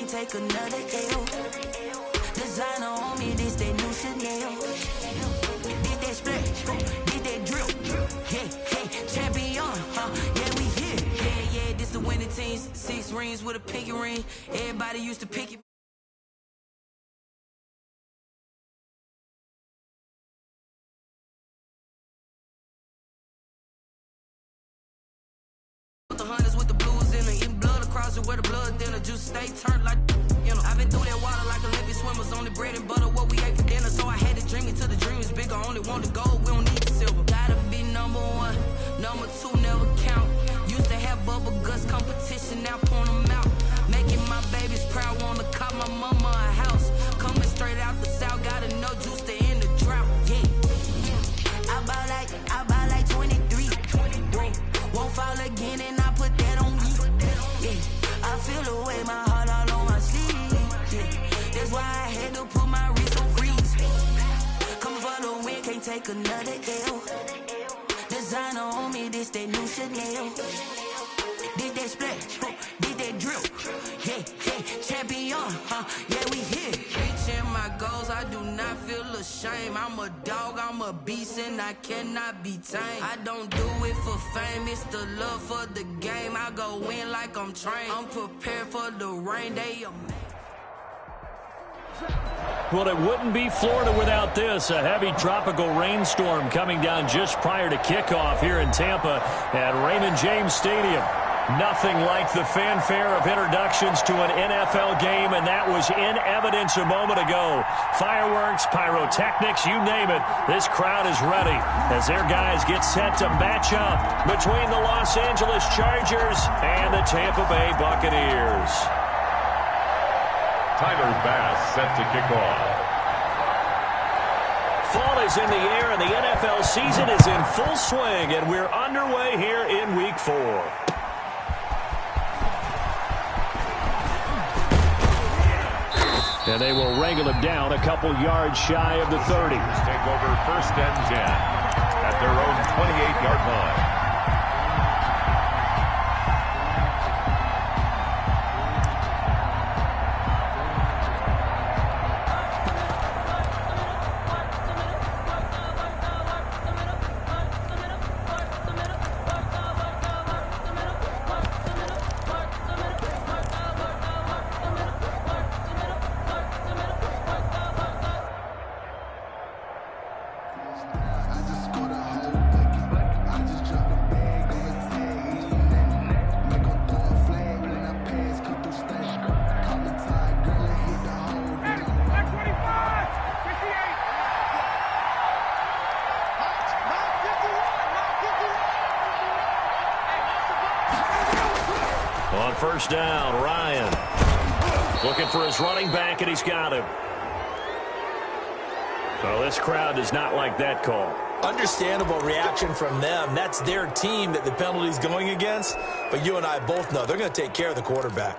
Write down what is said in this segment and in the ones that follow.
take another L. Designer on me, this that new Chanel. Did that splash, did that drill. Yeah, champion, yeah, we here. Yeah, this the winning team. 6 rings with a pinky ring. Everybody used to pick it. The hunters with the blues in it, eating blood across it where the blood dinner juice stay turned like, you know. I've been through that water like Olympic swimmers, only bread and butter what we ate for dinner. So I had to dream it till the dream is bigger. Only want the gold, we don't need the silver. Gotta be number 1, number 2 never count. Used to have bubble guts competition, now point them out. Making my babies proud, wanna cop my mama a house. Coming straight out the south, gotta know juice to end the drought. Yeah, I buy like 23. Won't fall again and I put that on me. Yeah, I feel the way, my heart all on my sleeve. Yeah, that's why I had to put my wrist on freeze. Coming for the win, can't take another L. Designer on me, this that new Chanel. Did that splash, did that drill. Yeah, champion, yeah, we here. Reaching my goals, I do not feel ashamed. I'm a dog, I'm a beast, and I cannot be tamed. I don't do it for fame, it's the love for the game. I go in like I'm trained. I'm prepared for the rain, they amazing. Well, it wouldn't be Florida without this. A heavy tropical rainstorm coming down just prior to kickoff here in Tampa at Raymond James Stadium. Nothing like the fanfare of introductions to an NFL game, and that was in evidence a moment ago. Fireworks, pyrotechnics, you name it. This crowd is ready as their guys get set to match up between the Los Angeles Chargers and the Tampa Bay Buccaneers. Tyler Bass set to kick off. Fall is in the air, and the NFL season is in full swing, and we're underway here in Week 4. And they will wrangle him down a couple yards shy of the 30. Take over 1st and 10 at their own 28-yard line. On 1st down, Ryan looking for his running back, and he's got him. Well, this crowd does not like that call. Understandable reaction from them. That's their team that the penalty's going against. But you and I both know they're going to take care of the quarterback.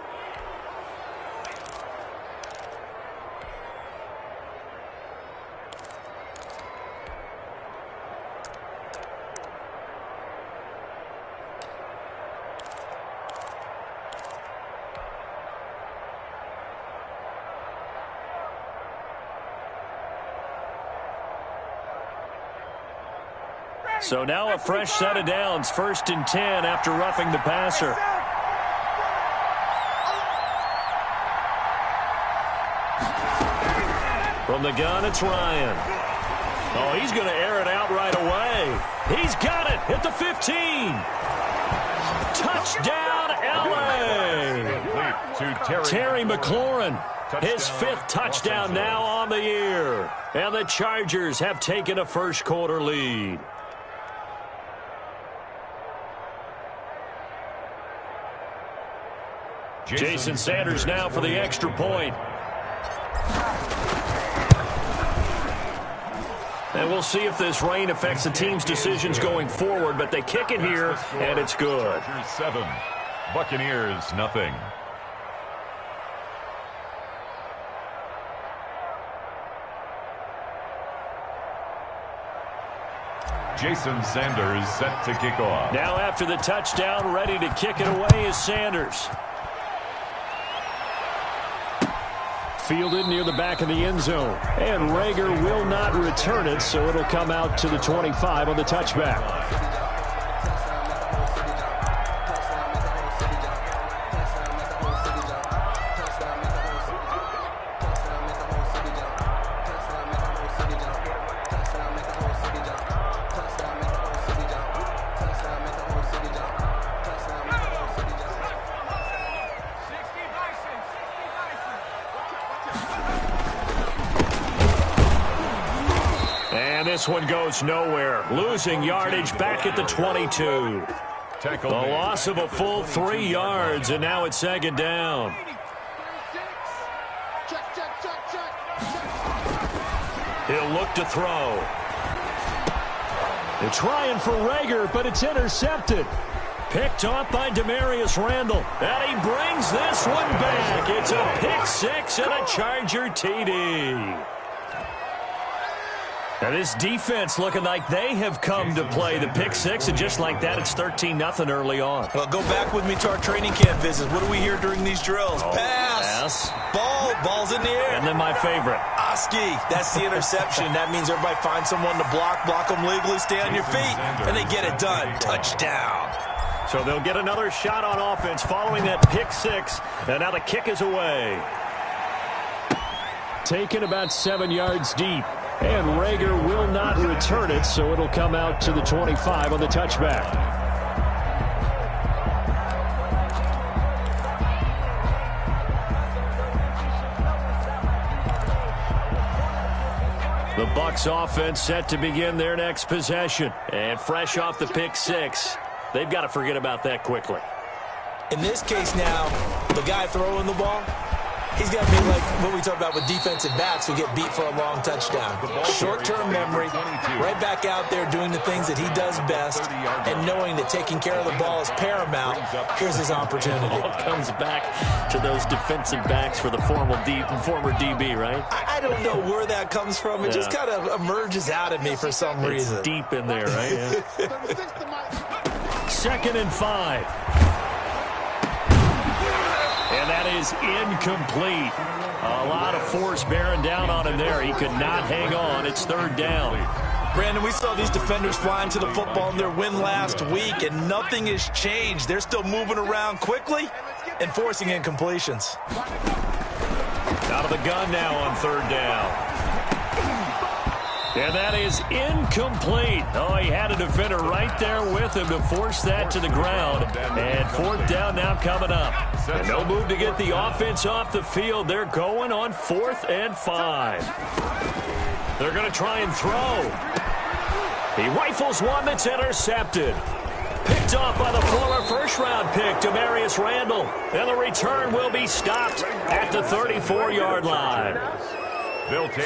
So now a fresh set of downs, 1st and 10 after roughing the passer. From the gun, it's Ryan. Oh, he's going to air it out right away. He's got it at the 15. Touchdown, L.A. Terry McLaurin, his 5th touchdown now on the year. And the Chargers have taken a first-quarter lead. Jason Sanders now for the extra point. And we'll see if this rain affects the team's decisions going forward, but they kick it here, and it's good. 7, Buccaneers, nothing. Jason Sanders set to kick off. Now after the touchdown, ready to kick it away is Sanders. fielded near the back of the end zone. And Rager will not return it, so it'll come out to the 25 on the touchback. This one goes nowhere. Losing yardage back at the 22. The loss of a full 3 yards, and now it's second down. He'll look to throw. They're trying for Rager, but it's intercepted. Picked off by Demarius Randall. And he brings this one back. It's a pick six and a Charger TD. Now this defense looking like they have come to play the pick six, and just like that, it's 13-0 early on. Well, go back with me to our training camp visits. What do we hear during these drills? Pass. Ball's in the air. And then my favorite. Oski, that's the interception. That means everybody finds someone to block them legally, stay on your feet, and they get it done. Touchdown. So they'll get another shot on offense following that pick six, and now the kick is away. Taken about 7 yards deep. And Rager will not return it, so it'll come out to the 25 on the touchback. The Bucs offense set to begin their next possession. And fresh off the pick six, they've got to forget about that quickly. In this case now, the guy throwing the ball, he's got to be like what we talk about with defensive backs who get beat for a long touchdown. Short-term memory, right back out there doing the things that he does best, and knowing that taking care of the ball is paramount. Here's his opportunity. It all comes back to those defensive backs for the former DB, right? I don't know where that comes from. It just kind of emerges out of me for some reason. It's deep in there, right? Yeah. 2nd and 5. And that is incomplete. A lot of force bearing down on him there. He could not hang on. It's 3rd down. Brandon, we saw these defenders flying to the football in their win last week, and nothing has changed. They're still moving around quickly and forcing incompletions. Out of the gun now on 3rd down. And that is incomplete. Oh, he had a defender right there with him to force that to the ground. And 4th down now coming up. And no move to get the offense off the field. They're going on 4th and 5. They're going to try and throw. He rifles one that's intercepted. Picked off by the former first-round pick, Demarius Randall. And the return will be stopped at the 34-yard line.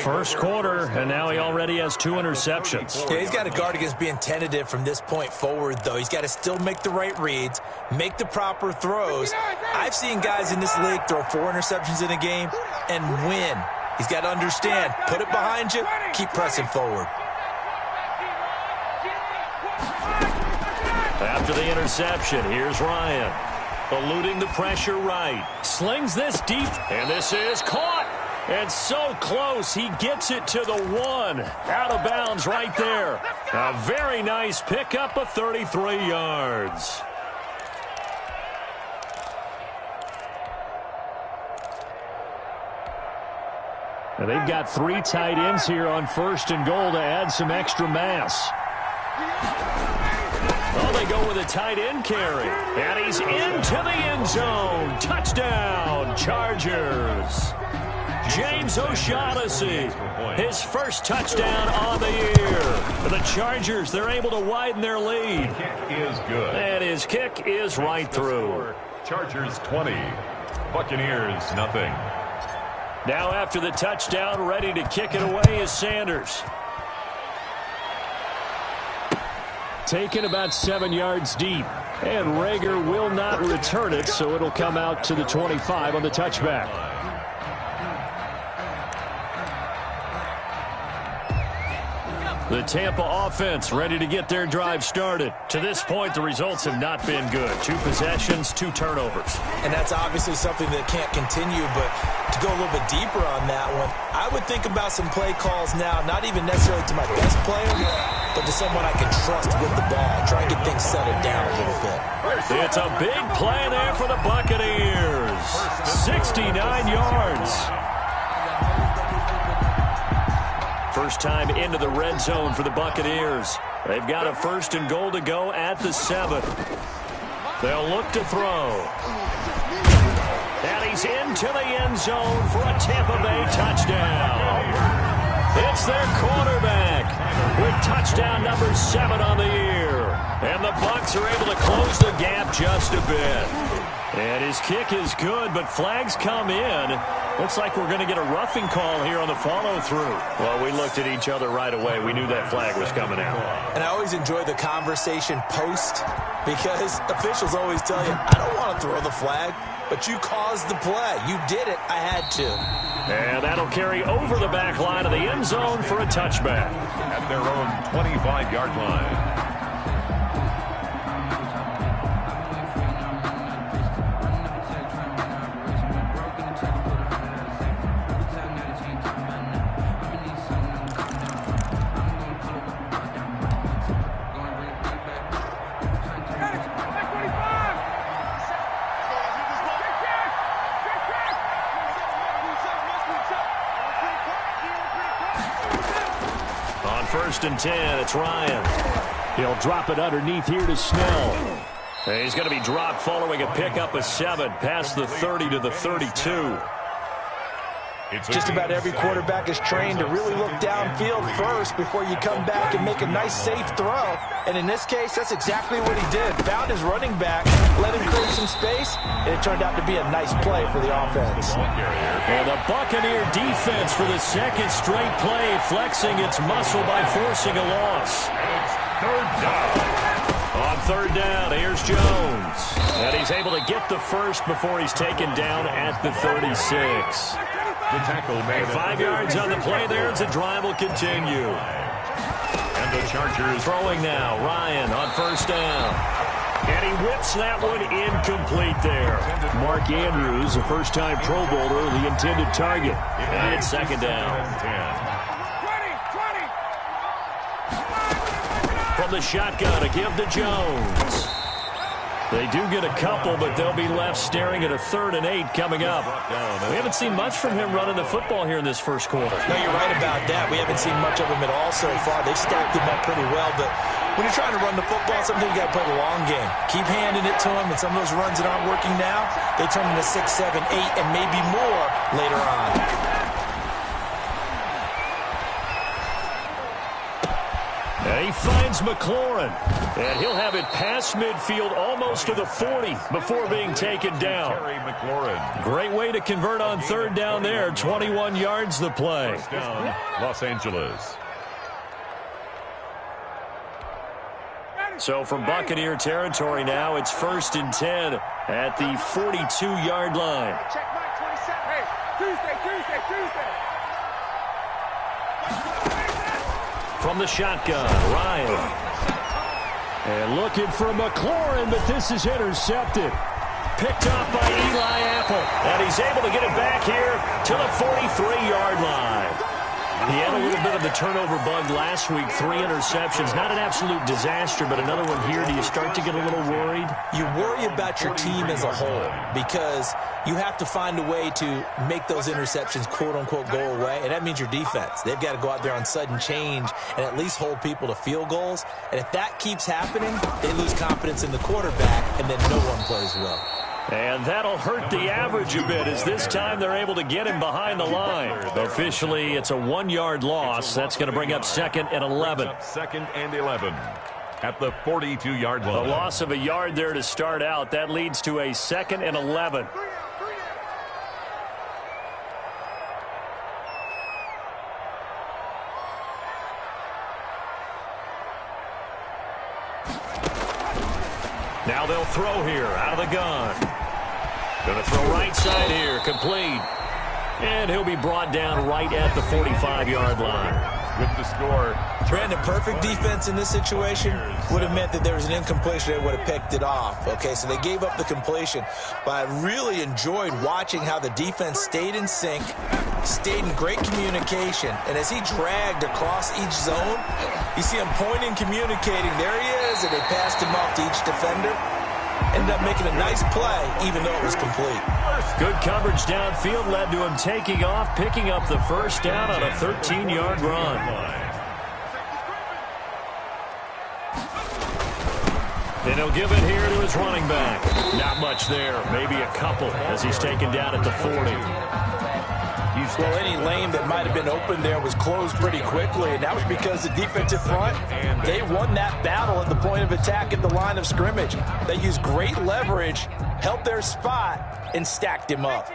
First quarter, and now he already has 2 interceptions. Yeah, he's got to guard against being tentative from this point forward, though. He's got to still make the right reads, make the proper throws. I've seen guys in this league throw 4 interceptions in a game and win. He's got to understand, put it behind you, keep pressing forward. After the interception, here's Ryan. Eluding the pressure right. Slings this deep, and this is caught. And so close, he gets it to the 1. Out of bounds right there. A very nice pickup of 33 yards. And they've got 3 tight ends here on 1st and goal to add some extra mass. Oh, they go with a tight end carry. And he's into the end zone. Touchdown, Chargers. James O'Shaughnessy, his first touchdown on the year. The Chargers, they're able to widen their lead. Kick is good. And his kick is right through. Chargers 20, Buccaneers nothing. Now after the touchdown, ready to kick it away is Sanders. Taken about 7 yards deep. And Rager will not return it, so it'll come out to the 25 on the touchback. The Tampa offense ready to get their drive started. To this point, the results have not been good. 2 possessions, 2 turnovers. And that's obviously something that can't continue, but to go a little bit deeper on that one, I would think about some play calls now, not even necessarily to my best player, but to someone I can trust with the ball. Try and get things settled down a little bit. It's a big play there for the Buccaneers. 69 yards. First time into the red zone for the Buccaneers. They've got a 1st and goal to go at the 7. They'll look to throw. And he's into the end zone for a Tampa Bay touchdown. It's their quarterback with touchdown number 7 on the year. And the Bucs are able to close the gap just a bit. And his kick is good, but flags come in. Looks like we're going to get a roughing call here on the follow-through. Well, we looked at each other right away. We knew that flag was coming out. And I always enjoy the conversation post because officials always tell you, I don't want to throw the flag, but you caused the play. You did it. I had to. And that'll carry over the back line of the end zone for a touchback. At their own 25-yard line. First and 10, it's Ryan. He'll drop it underneath here to Snell. And he's going to be dropped following a pickup of 7 past the 30 to the 32. Just about every quarterback is trained to really look downfield first before you come back and make a nice, safe throw. And in this case, that's exactly what he did. Found his running back, let him create some space, and it turned out to be a nice play for the offense. And the Buccaneer defense for the 2nd straight play, flexing its muscle by forcing a loss. Third down. On 3rd down, here's Jones. And he's able to get the first before he's taken down at the 36. The tackle made 5 yards on the play there as the drive will continue. And the Chargers throwing now. Ryan on 1st down. And he whips that one incomplete there. Mark Andrews, a first-time Pro Bowler, the intended target. And it's 2nd down. From the shotgun, a give to Jones. They do get a couple, but they'll be left staring at a 3rd and 8 coming up. We haven't seen much from him running the football here in this first quarter. No, you're right about that. We haven't seen much of him at all so far. They've stacked him up pretty well, but when you're trying to run the football, sometimes you got to play the long game. Keep handing it to him, and some of those runs that aren't working now, they turn into 6, 7, 8, and maybe more later on. And he finds McLaurin, and he'll have it past midfield almost to the 40 before being taken down. Great way to convert on 3rd down there. 21 yards the play. First down, Los Angeles. So from Buccaneer territory now, it's 1st and 10 at the 42-yard line. Check Mike 27. Hey, Tuesday. From the shotgun, Ryan. And looking for McLaurin, but this is intercepted. Picked up by Eli Apple. And he's able to get it back here to the 43-yard line. He had a little bit of the turnover bug last week. 3 interceptions. Not an absolute disaster, but another one here. Do you start to get a little worried? You worry about your team as a whole because you have to find a way to make those interceptions, quote-unquote, go away, and that means your defense. They've got to go out there on sudden change and at least hold people to field goals. And if that keeps happening, they lose confidence in the quarterback, and then no one plays well. And that'll hurt the average a bit as this time they're able to get him behind the line. Officially, it's a 1-yard loss. That's going to bring up 2nd and 11. 2nd and 11 at the 42-yard line. A loss of a yard there to start out. That leads to a 2nd and 11. Now they'll throw here out of the gun. Going to throw right side here, complete. And he'll be brought down right at the 45-yard line. with the score. Brandon, perfect defense in this situation would have meant that there was an incompletion. They would have picked it off. Okay, so they gave up the completion. But I really enjoyed watching how the defense stayed in sync, stayed in great communication. And as he dragged across each zone, you see him pointing, communicating. There he is, and they passed him off to each defender. Ended up making a nice play, even though it was complete. Good coverage downfield led to him taking off, picking up the first down on a 13-yard run. And he'll give it here to his running back. Not much there, maybe a couple as he's taken down at the 40. Well, any lane that might have been open there was closed pretty quickly, and that was because the defensive front, they won that battle at the point of attack at the line of scrimmage. They used great leverage, held their spot, and stacked him up.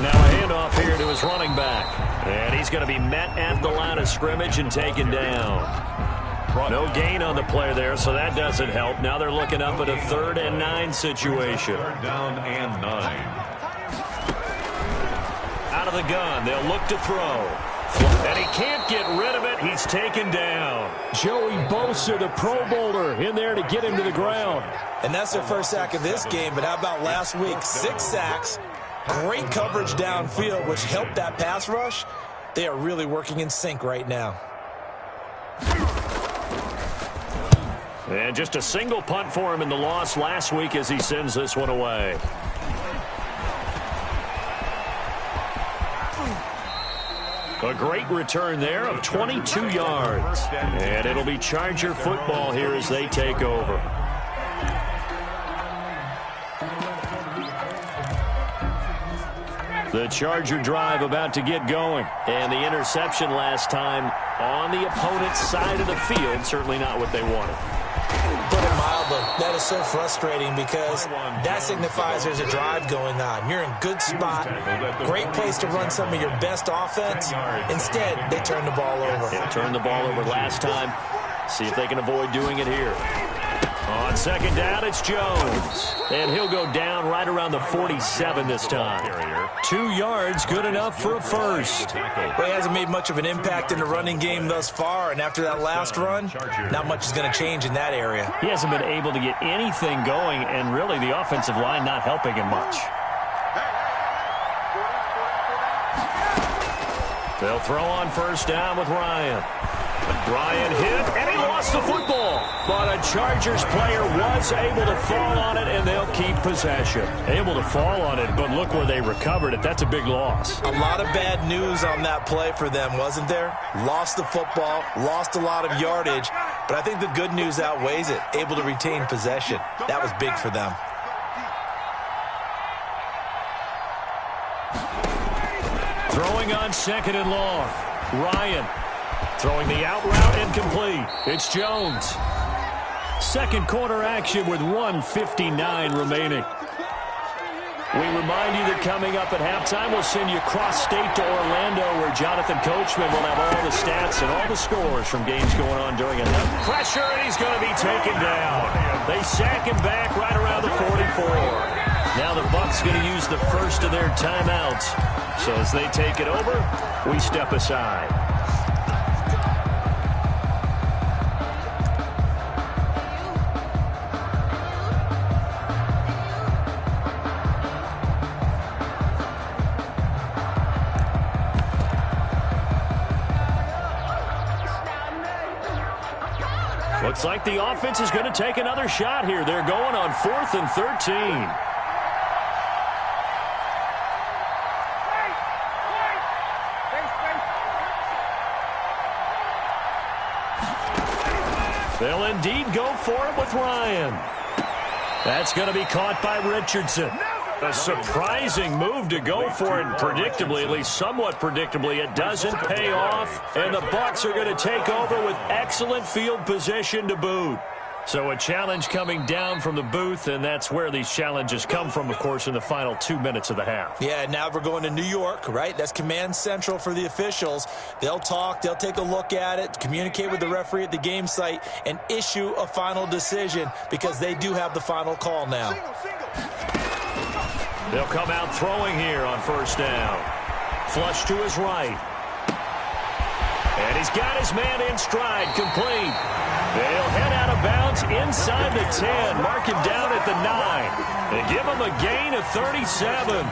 Now a handoff here to his running back. And he's going to be met at the line of scrimmage and taken down. No gain on the play there, so that doesn't help. Now they're looking up at a 3rd and 9 situation. 3rd down and 9. Out of the gun, they'll look to throw. And he can't get rid of it. He's taken down. Joey Bosa, the Pro Bowler, in there to get him to the ground. And that's their first sack of this game, but how about last week? 6 sacks, great coverage downfield, which helped that pass rush. They are really working in sync right now. And just a single punt for him in the loss last week as he sends this one away. A great return there of 22 yards. And it'll be Charger football here as they take over. The Charger drive about to get going. And the interception last time on the opponent's side of the field, certainly not what they wanted. Put it mildly, that is so frustrating because that signifies there's a drive going on. You're in good spot, great place to run some of your best offense. Instead, they turn the ball over. They turned the ball over last time. See if they can avoid doing it here. On 2nd down, it's Jones. And he'll go down right around the 47 this time. 2 yards, good enough for a first. Well, he hasn't made much of an impact in the running game thus far, and after that last run, not much is going to change in that area. He hasn't been able to get anything going, and really the offensive line not helping him much. They'll throw on 1st down with Ryan. Ryan hit, and he lost the football. But a Chargers player was able to fall on it, and they'll keep possession. Able to fall on it, but look where they recovered it. That's a big loss. A lot of bad news on that play for them, wasn't there? Lost the football, lost a lot of yardage, but I think the good news outweighs it. Able to retain possession. That was big for them. Throwing on 2nd and long. Ryan throwing the out route incomplete. It's Jones. 2nd quarter action with 1:59 remaining. We remind you that coming up at halftime, we'll send you cross-state to Orlando, where Jonathan Coachman will have all the stats and all the scores from games going on during a night. Pressure, and he's going to be taken down. They sack him back right around the 44. Now the Bucs going to use the first of their timeouts. So as they take it over, we step aside. Looks like the offense is going to take another shot here. They're going on 4th and 13. They'll indeed go for it with Ryan. That's going to be caught by Richardson. A surprising move to go for it, predictably, at least somewhat predictably. It doesn't pay off, and the Bucs are going to take over with excellent field position to boot. So a challenge coming down from the booth, and that's where these challenges come from, of course, in the final 2 minutes of the half. Yeah, now we're going to New York, right? That's command central for the officials. They'll talk, they'll take a look at it, communicate with the referee at the game site, and issue a final decision because they do have the final call now. They'll come out throwing here on first down. Flush to his right. And he's got his man in stride, complete. They'll head out of bounds inside the 10, mark him down at the 9. They give him a gain of 37.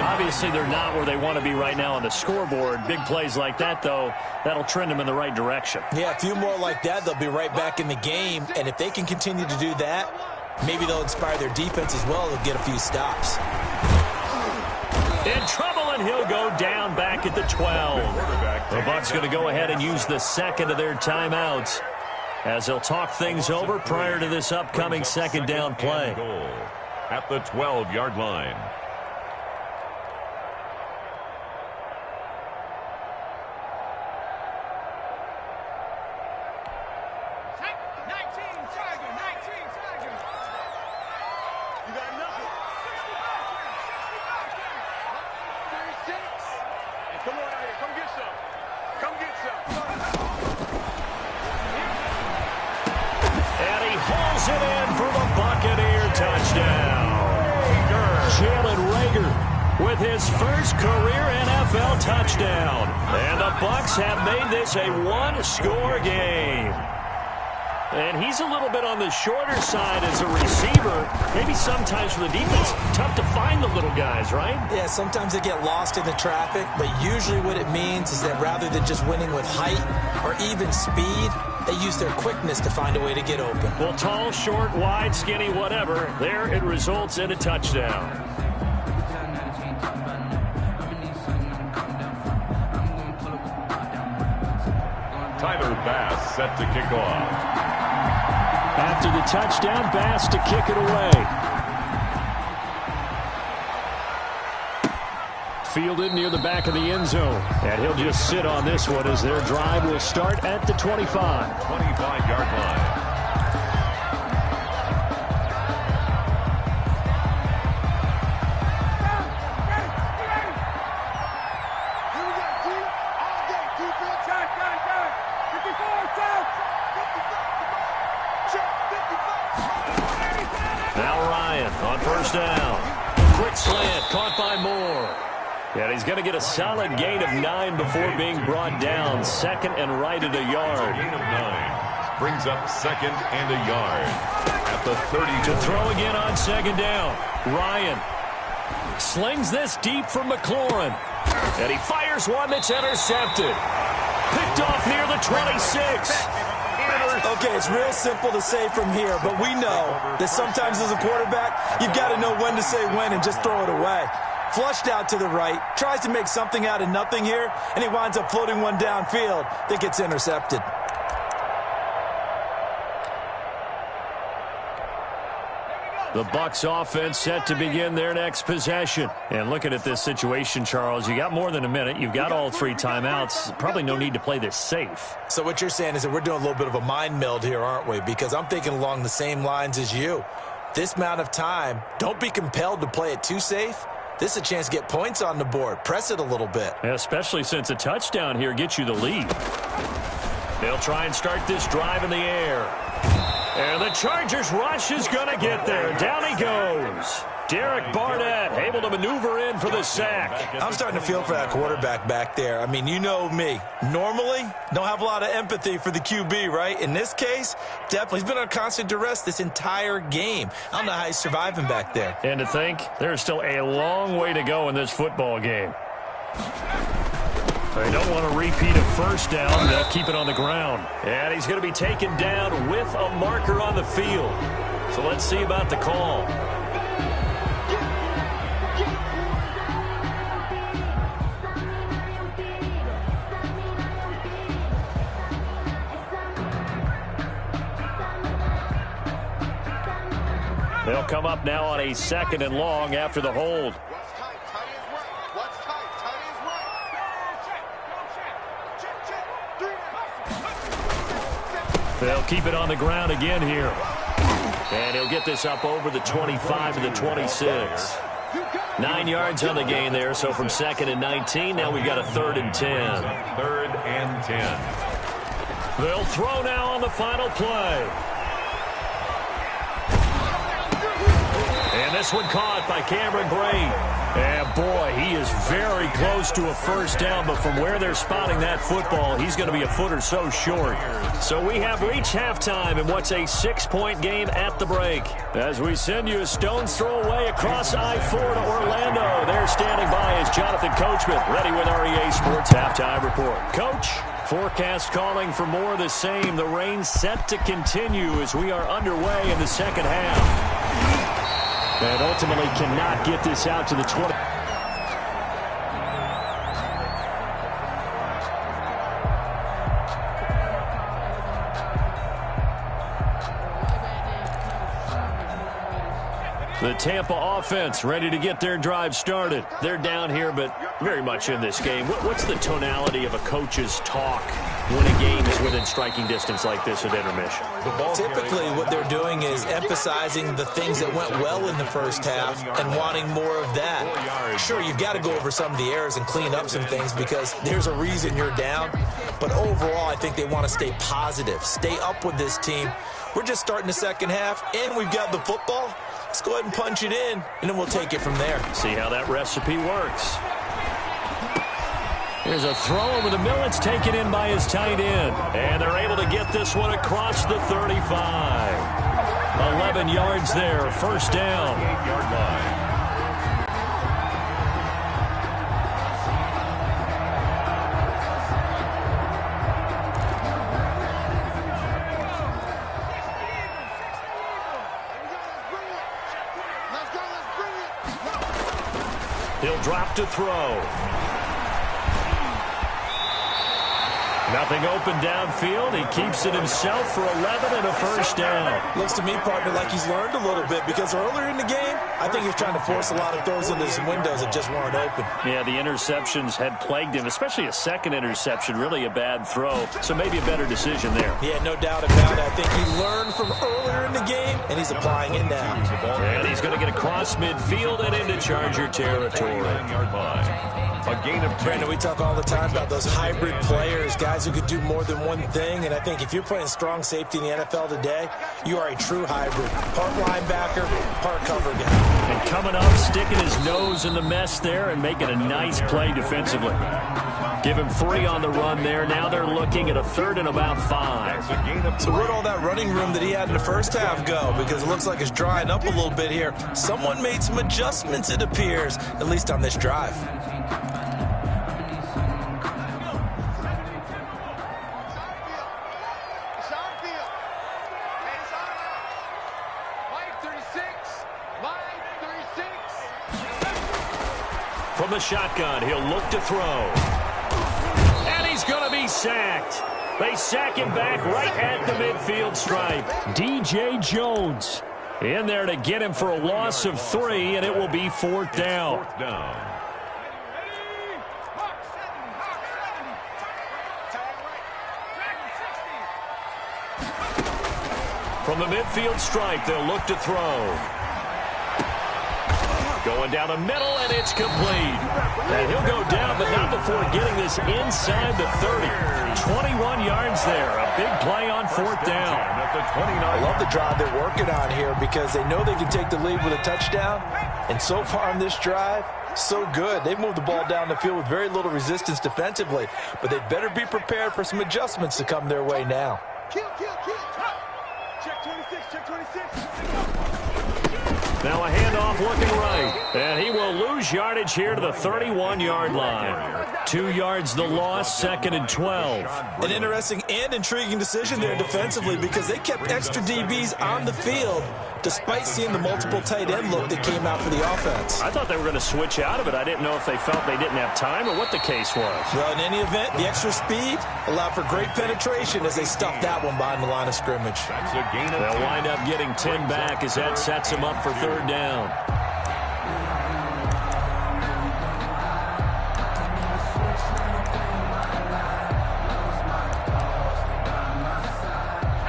Obviously, they're not where they want to be right now on the scoreboard. Big plays like that, though, that'll trend them in the right direction. Yeah, a few more like that, they'll be right back in the game. And if they can continue to do that, maybe they'll inspire their defense as well. They'll get a few stops. In trouble, and he'll go down back at the 12. The Bucs going to go ahead and use the second of their timeouts as they'll talk things over prior to this upcoming second down play. At the 12-yard line. With his first career NFL touchdown. And the Bucs have made this a one-score game. And he's a little bit on the shorter side as a receiver. Maybe sometimes for the defense, tough to find the little guys, right? Yeah, sometimes they get lost in the traffic, but usually what it means is that rather than just winning with height or even speed, they use their quickness to find a way to get open. Well, tall, short, wide, skinny, whatever, there it results in a touchdown. Tyler Bass set to kick off. After the touchdown, Bass to kick it away. Fielded near the back of the end zone. And he'll just sit on this one as their drive will start at the 25. 25-yard line. And he's going to get a solid gain of 9 before being brought down. Second and right at a yard. Gain of 9. Brings up second and a yard. At the 30. To throw again on second down. Ryan slings this deep from McLaurin. And he fires one that's intercepted. Picked off near the 26. Okay, it's real simple to say from here, but we know that sometimes as a quarterback, you've got to know when to say when and just throw it away. Flushed out to the right, tries to make something out of nothing here, and he winds up floating one downfield that gets intercepted. The Bucs offense set to begin their next possession. And looking at this situation, Charles, you got more than a minute. You've got all 3 timeouts. Probably no need to play this safe. So what you're saying is that we're doing a little bit of a mind meld here, aren't we? Because I'm thinking along the same lines as you. This amount of time, don't be compelled to play it too safe. This is a chance to get points on the board. Press it a little bit. Yeah, especially since a touchdown here gets you the lead. They'll try and start this drive in the air. And the Chargers rush is going to get there. Down he goes. Derek Barnett able to maneuver in for the sack. I'm starting to feel for that quarterback back there. I mean, you know me. Normally, don't have a lot of empathy for the QB, right? In this case, definitely. He's been on constant duress this entire game. I don't know how he's surviving back there. And to think, there's still a long way to go in this football game. They don't want to repeat a first down. They'll keep it on the ground. And he's going to be taken down with a marker on the field. So let's see about the call. They'll come up now on a second and long after the hold. They'll keep it on the ground again here. And he'll get this up over the 25 to the 26. 9 yards on the gain there, so from 2nd and 19, now we've got a 3rd and 10. 3rd and 10. They'll throw now on the final play. And This one caught by Cameron Brate. And boy, he is very close to a first down, but from where they're spotting that football, he's going to be a foot or so short. So we have reached halftime in what's a 6-point game at the break. As we send you a stone's throw away across I-4 to Orlando. There standing by is Jonathan Coachman, ready with REA Sports Halftime Report. Coach, forecast calling for more of the same. The rain set to continue as we are underway in the second half. And ultimately cannot get this out to the 20. The Tampa offense ready to get their drive started. They're down here, but very much in this game. What's the tonality of a coach's talk when a game is within striking distance like this at intermission? Typically, what they're doing is emphasizing the things that went well in the first half and wanting more of that. Sure, you've got to go over some of the errors and clean up some things because there's a reason you're down. But overall, I think they want to stay positive, stay up with this team. We're just starting the second half, and we've got the football. Let's go ahead and punch it in, and then we'll take it from there. See how that recipe works. Here's a throw over the middle. It's taken in by his tight end. And they're able to get this one across the 35. 11 yards there, first down. 8-yard line. He'll drop to throw. Nothing open downfield. He keeps it himself for 11 and a first down. Looks to me, partner, like he's learned a little bit because earlier in the game, I think he's trying to force a lot of throws into some windows that just weren't open. Yeah, the interceptions had plagued him, especially a second interception, really a bad throw. So maybe a better decision there. Yeah, no doubt about it. I think he learned from earlier in the game, and he's applying it now. And he's going to get across midfield and into Charger territory. 9-yard line. A gain of 10. Brandon, we talk all the time about those hybrid players, guys who could do more than one thing. And I think if you're playing strong safety in the NFL today, you are a true hybrid. Part linebacker, part cover guy. And coming up, sticking his nose in the mess there and making a nice play defensively. Give him 3 on the run there. Now they're looking at a 3rd and about 5. So where'd all that running room that he had in the first half go? Because it looks like it's drying up a little bit here. Someone made some adjustments, it appears, at least on this drive. From the shotgun, he'll look to throw. And he's going to be sacked. They sack him back right at the midfield stripe. DJ Jones in there to get him for a loss of 3, and it will be 4th down. From the midfield stripe, they'll look to throw. Going down the middle, and it's complete. And he'll go down, but not before getting this inside the 30. 21 yards there. A big play on 4th down. I love the drive they're working on here because they know they can take the lead with a touchdown. And so far on this drive, so good. They've moved the ball down the field with very little resistance defensively. But they better be prepared for some adjustments to come their way now. Check 26, check 26. Now a handoff looking right. And he will lose yardage here to the 31-yard line. 2 yards the loss, 2nd and 12. An interesting and intriguing decision there defensively because they kept extra DBs on the field despite seeing the multiple tight end look that came out for the offense. I thought they were going to switch out of it. I didn't know if they felt they didn't have time or what the case was. Well, in any event, the extra speed allowed for great penetration as they stuffed that one behind the line of scrimmage. That's a gain of 10. They'll wind up getting 10 back as that sets them up for 3rd down.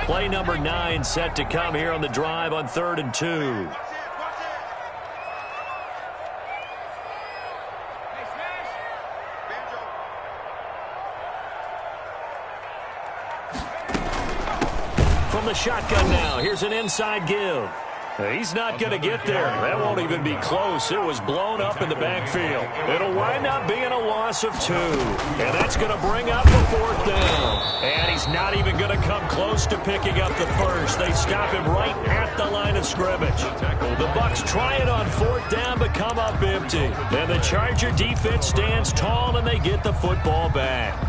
Play number 9 set to come here on the drive on 3rd and 2. From the shotgun now, here's an inside give. He's not going to get there. That won't even be close. It was blown up in the backfield. It'll wind up being a loss of 2. And that's going to bring up the 4th down. And he's not even going to come close to picking up the first. They stop him right at the line of scrimmage. The Bucs try it on 4th down, but come up empty. And the Charger defense stands tall, and they get the football back.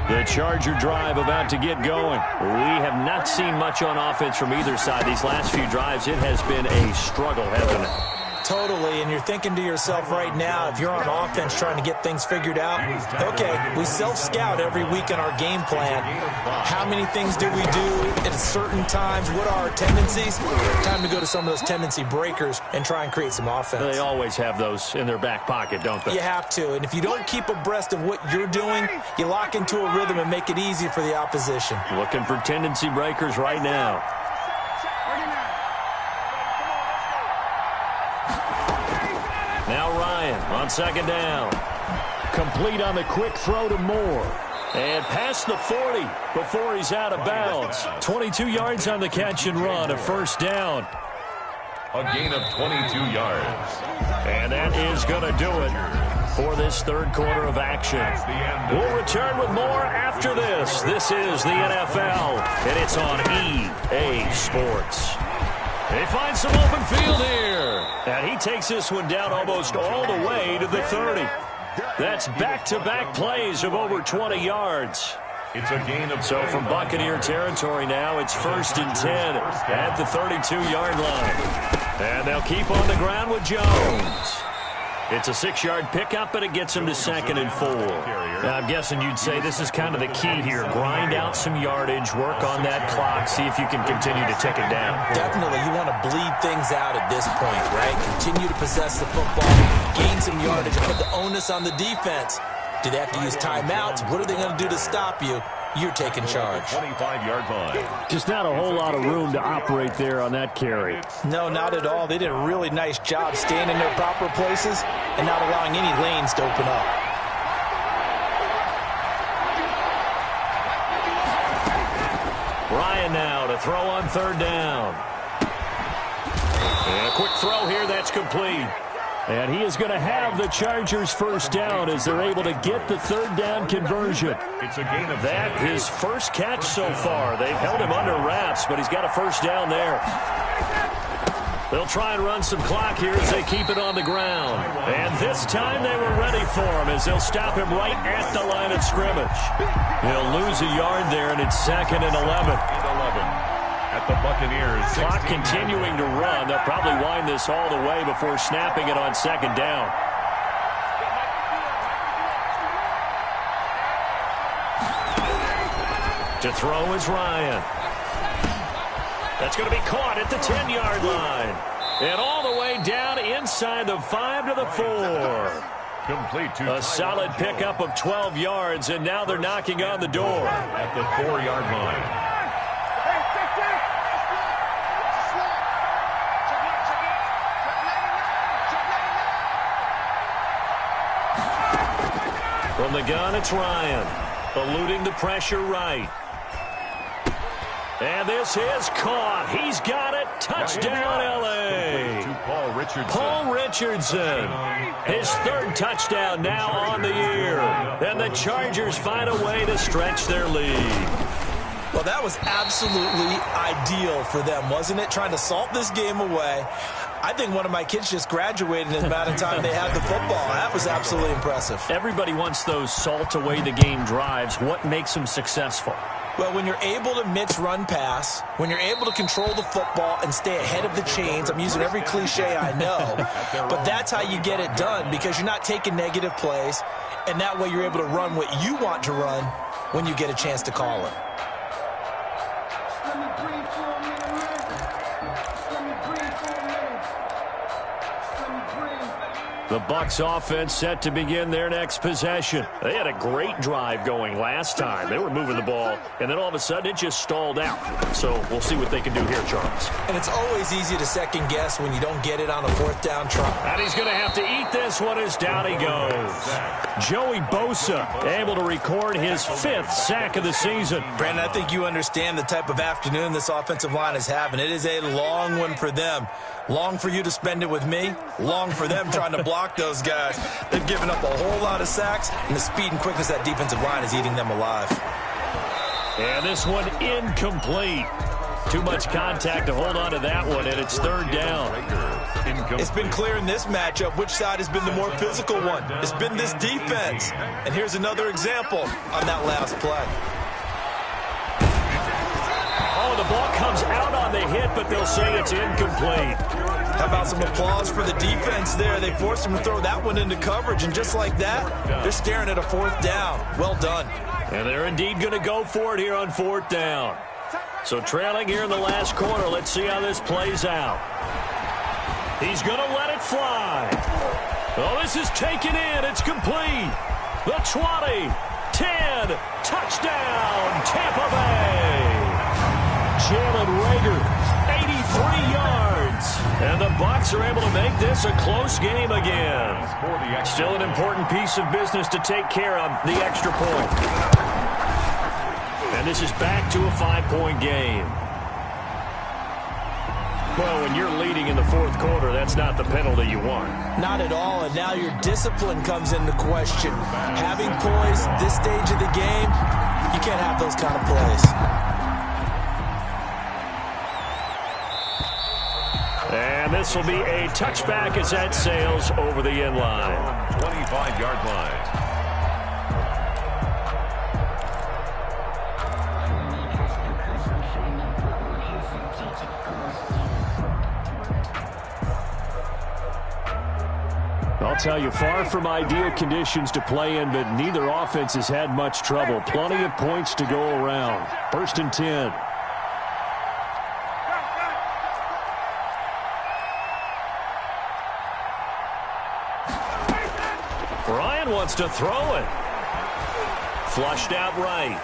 The Charger drive about to get going. We have not seen much on offense from either side. These last few drives, it has been a struggle, hasn't it? Totally, and you're thinking to yourself right now, if you're on offense trying to get things figured out, okay, we self-scout every week in our game plan. How many things do we do at certain times? What are our tendencies? Time to go to some of those tendency breakers and try and create some offense. They always have those in their back pocket, don't they? You have to, and if you don't keep abreast of what you're doing, you lock into a rhythm and make it easy for the opposition. Looking for tendency breakers right now. Now Ryan on 2nd down. Complete on the quick throw to Moore. And past the 40 before he's out of bounds. 22 yards on the catch and run, a 1st down. A gain of 22 yards. And that is going to do it for this 3rd quarter of action. We'll return with more after this. This is the NFL, and it's on EA Sports. They find some open field here. And he takes this one down almost all the way to the 30. That's back-to-back plays of over 20 yards. It's a gain of... So from Buccaneer territory now, it's 1st and 10 at the 32-yard line. And they'll keep on the ground with Jones. It's a 6-yard pickup, but it gets him to 2nd and 4. Now, I'm guessing you'd say this is kind of the key here. Grind out some yardage, work on that clock, see if you can continue to tick it down. Definitely, you want to bleed things out at this point, right? Continue to possess the football, gain some yardage, and put the onus on the defense. Do they have to use timeouts? What are they going to do to stop you? You're taking charge. 25-yard line. Just not a whole lot of room to operate there on that carry. No, not at all. They did a really nice job staying in their proper places and not allowing any lanes to open up. Ryan now to throw on 3rd down. And a quick throw here, that's complete. And he is going to have the Chargers 1st down as they're able to get the 3rd down conversion. It's a gain of... That his first catch so far. They've held him under wraps, but he's got a 1st down there. They'll try and run some clock here as they keep it on the ground. And this time they were ready for him as they'll stop him right at the line of scrimmage. He'll lose a yard there, and it's 2nd and 11. At the Buccaneers. Clock continuing to run. They'll probably wind this all the way before snapping it on 2nd down. To throw is Ryan. That's going to be caught at the 10-yard line. And all the way down inside the 5 to the 4. Complete to a solid pickup of 12 yards, and now they're knocking on the door. At the 4-yard line. From the gun, it's Ryan. Eluding the pressure right. And this is caught. He's got it. Touchdown, L.A. Paul Richardson. His 3rd touchdown now on the year. And the Chargers find a way to stretch their lead. Well, that was absolutely ideal for them, wasn't it? Trying to salt this game away. I think one of my kids just graduated in the amount of time they had the football. That was absolutely impressive. Everybody wants those salt away the game drives. What makes them successful? Well, when you're able to mix run pass, when you're able to control the football and stay ahead of the chains, I'm using every cliche I know, but that's how you get it done because you're not taking negative plays, and that way you're able to run what you want to run when you get a chance to call it. The Bucs offense set to begin their next possession. They had a great drive going last time. They were moving the ball, and then all of a sudden it just stalled out. So we'll see what they can do here, Charles. And it's always easy to second guess when you don't get it on a fourth down try. And he's going to have to eat this one as down he goes. Joey Bosa able to record his 5th sack of the season. Brandon, I think you understand the type of afternoon this offensive line is having. It is a long one for them. Long for you to spend it with me. Long for them trying to block those guys. They've given up a whole lot of sacks, and the speed and quickness of that defensive line is eating them alive. And this one incomplete. Too much contact to hold on to that one, and it's 3rd down. It's been clear in this matchup which side has been the more physical one. It's been this defense. And here's another example on that last play. Oh, the ball comes out on the hit, but they'll say it's incomplete. How about some applause for the defense there? They forced him to throw that one into coverage, and just like that, they're staring at a 4th down. Well done. And they're indeed going to go for it here on 4th down. So trailing here in the last quarter, let's see how this plays out. He's going to let it fly. Oh, this is taken in. It's complete. The 20, 10, touchdown, Tampa Bay. Jalen Reagor, 83 yards. And the Bucs are able to make this a close game again. Still an important piece of business to take care of, the extra point. And this is back to a 5-point game. Well, when you're leading in the 4th quarter, that's not the penalty you want. Not at all, and now your discipline comes into question. Having poise this stage of the game, you can't have those kind of plays. And this will be a touchback as that sails over the end line. 25-yard line. I'll tell you, far from ideal conditions to play in, but neither offense has had much trouble. Plenty of points to go around. 1st and 10. Ryan wants to throw it. Flushed out right.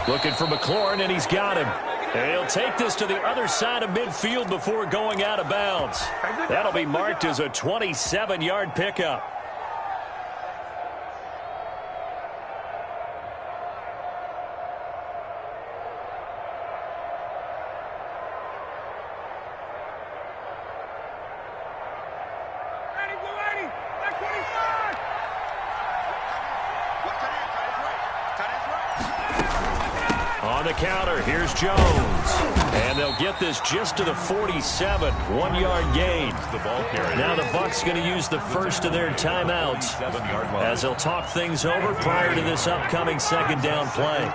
Looking for McLaurin, and he's got him. And he'll take this to the other side of midfield before going out of bounds. That'll be marked as a 27-yard pickup. On the counter, here's Jones. And they'll get this just to the 47, 1-yard gain. Now the Bucs going to use the first of their timeouts as they'll talk things over prior to this upcoming 2nd down play.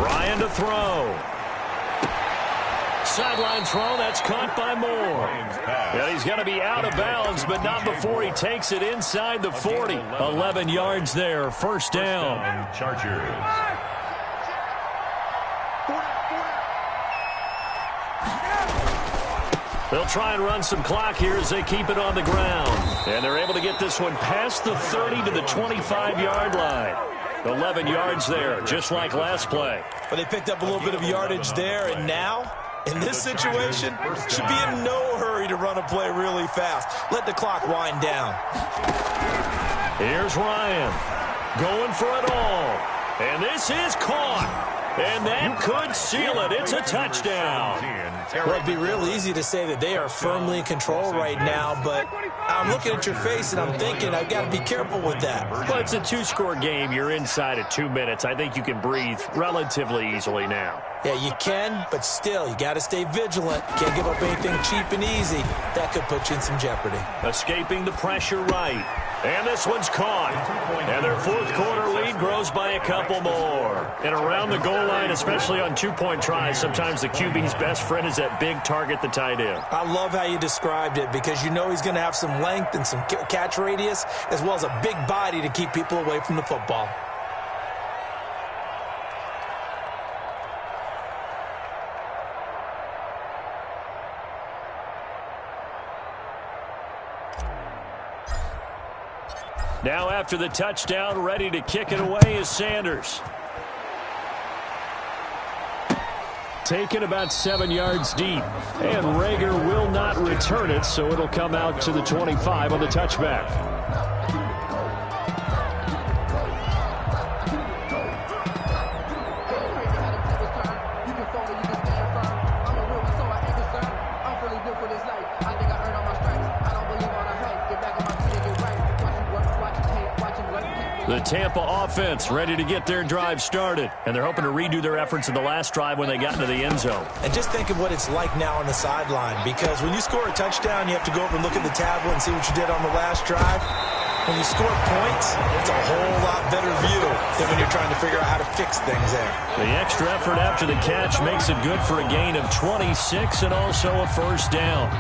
Ryan to throw. Sideline throw, that's caught by Moore. And he's going to be out of bounds, but not before he takes it inside the 40. 11 yards there, 1st down. Chargers. They'll try and run some clock here as they keep it on the ground. And they're able to get this one past the 30 to the 25-yard line. 11 yards there, just like last play. But they picked up a little bit of yardage there, and now, in this situation, should be in no hurry to run a play really fast. Let the clock wind down. Here's Ryan going for it all. And this is caught. And that could seal it. It's a touchdown. Well, it'd be real easy to say that they are firmly in control right now, but I'm looking at your face and I'm thinking I've got to be careful with that. Well, it's a 2-score game. You're inside at 2 minutes. I think you can breathe relatively easily now. Yeah, you can, but still, you got to stay vigilant. Can't give up anything cheap and easy. That could put you in some jeopardy. Escaping the pressure right. And this one's caught. And their fourth quarter lead grows by a couple more. And around the goal line, especially on two-point tries, sometimes the QB's best friend is that big target, the tight end. I love how you described it because you know he's going to have some length and some catch radius as well as a big body to keep people away from the football. Now after the touchdown, ready to kick it away is Sanders. Taken about 7 yards deep. And Rager will not return it, so it'll come out to the 25 on the touchback. The Tampa offense ready to get their drive started, and they're hoping to redo their efforts in the last drive when they got into the end zone. And just think of what it's like now on the sideline, because when you score a touchdown, you have to go over and look at the tablet and see what you did on the last drive. When you score points, it's a whole lot better view than when you're trying to figure out how to fix things there. The extra effort after the catch makes it good for a gain of 26 and also a first down.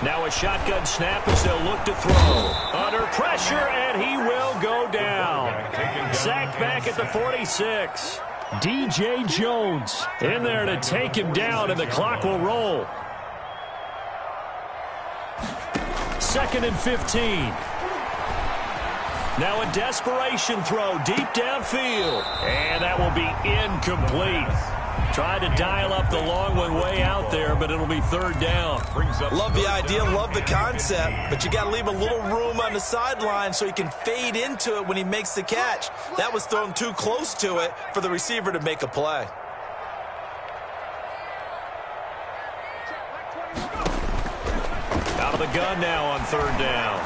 Now a shotgun snap as they'll look to throw. Under pressure, and he will go down. Sacked back at the 46. DJ Jones in there to take him down, and the clock will roll. 2nd and 15. Now a desperation throw deep downfield, and that will be incomplete. Tried to dial up the long one way out there, but it'll be third down. Love the idea, love the concept, but you got to leave a little room on the sideline so he can fade into it when he makes the catch. That was thrown too close to it for the receiver to make a play. Out of the gun now on third down.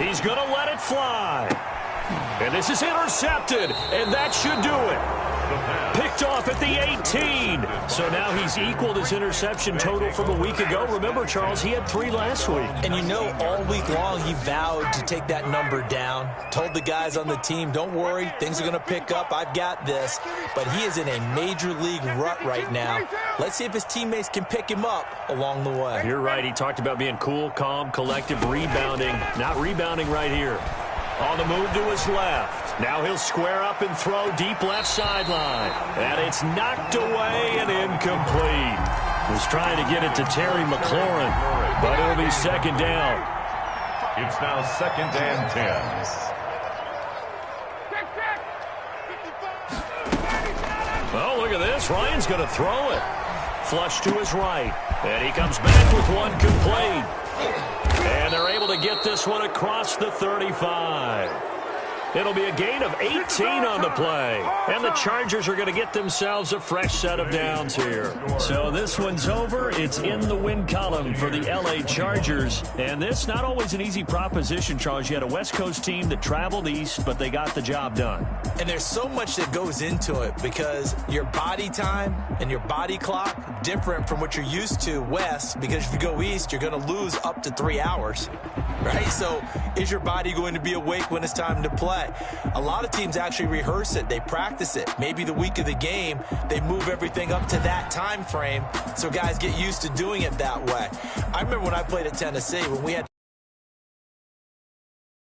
He's going to let it fly. And this is intercepted, and that should do it. Picked off at the 18. So now he's equaled his interception total from a week ago. Remember, Charles, he had 3 last week. And you know, all week long he vowed to take that number down. Told the guys on the team, don't worry, things are going to pick up. I've got this. But he is in a major league rut right now. Let's see if his teammates can pick him up along the way. You're right. He talked about being cool, calm, collective, rebounding. Not rebounding right here. On the move to his left. Now he'll square up and throw deep left sideline. And it's knocked away and incomplete. Was trying to get it to Terry McLaurin, but it'll be second down. It's now 2nd and 10. Oh, look at this. Ryan's going to throw it. Flush to his right. And he comes back with one complete. And they're able to get this one across the 35. It'll be a gain of 18 on the play. And the Chargers are going to get themselves a fresh set of downs here. So this one's over. It's in the win column for the L.A. Chargers. And this not always an easy proposition, Charles. You had a West Coast team that traveled east, but they got the job done. And there's so much that goes into it because your body time and your body clock different from what you're used to west, because if you go east, you're going to lose up to 3 hours, right? So is your body going to be awake when it's time to play? A lot of teams actually rehearse it. They practice it. Maybe the week of the game, they move everything up to that time frame so guys get used to doing it that way. I remember when I played at Tennessee, when we had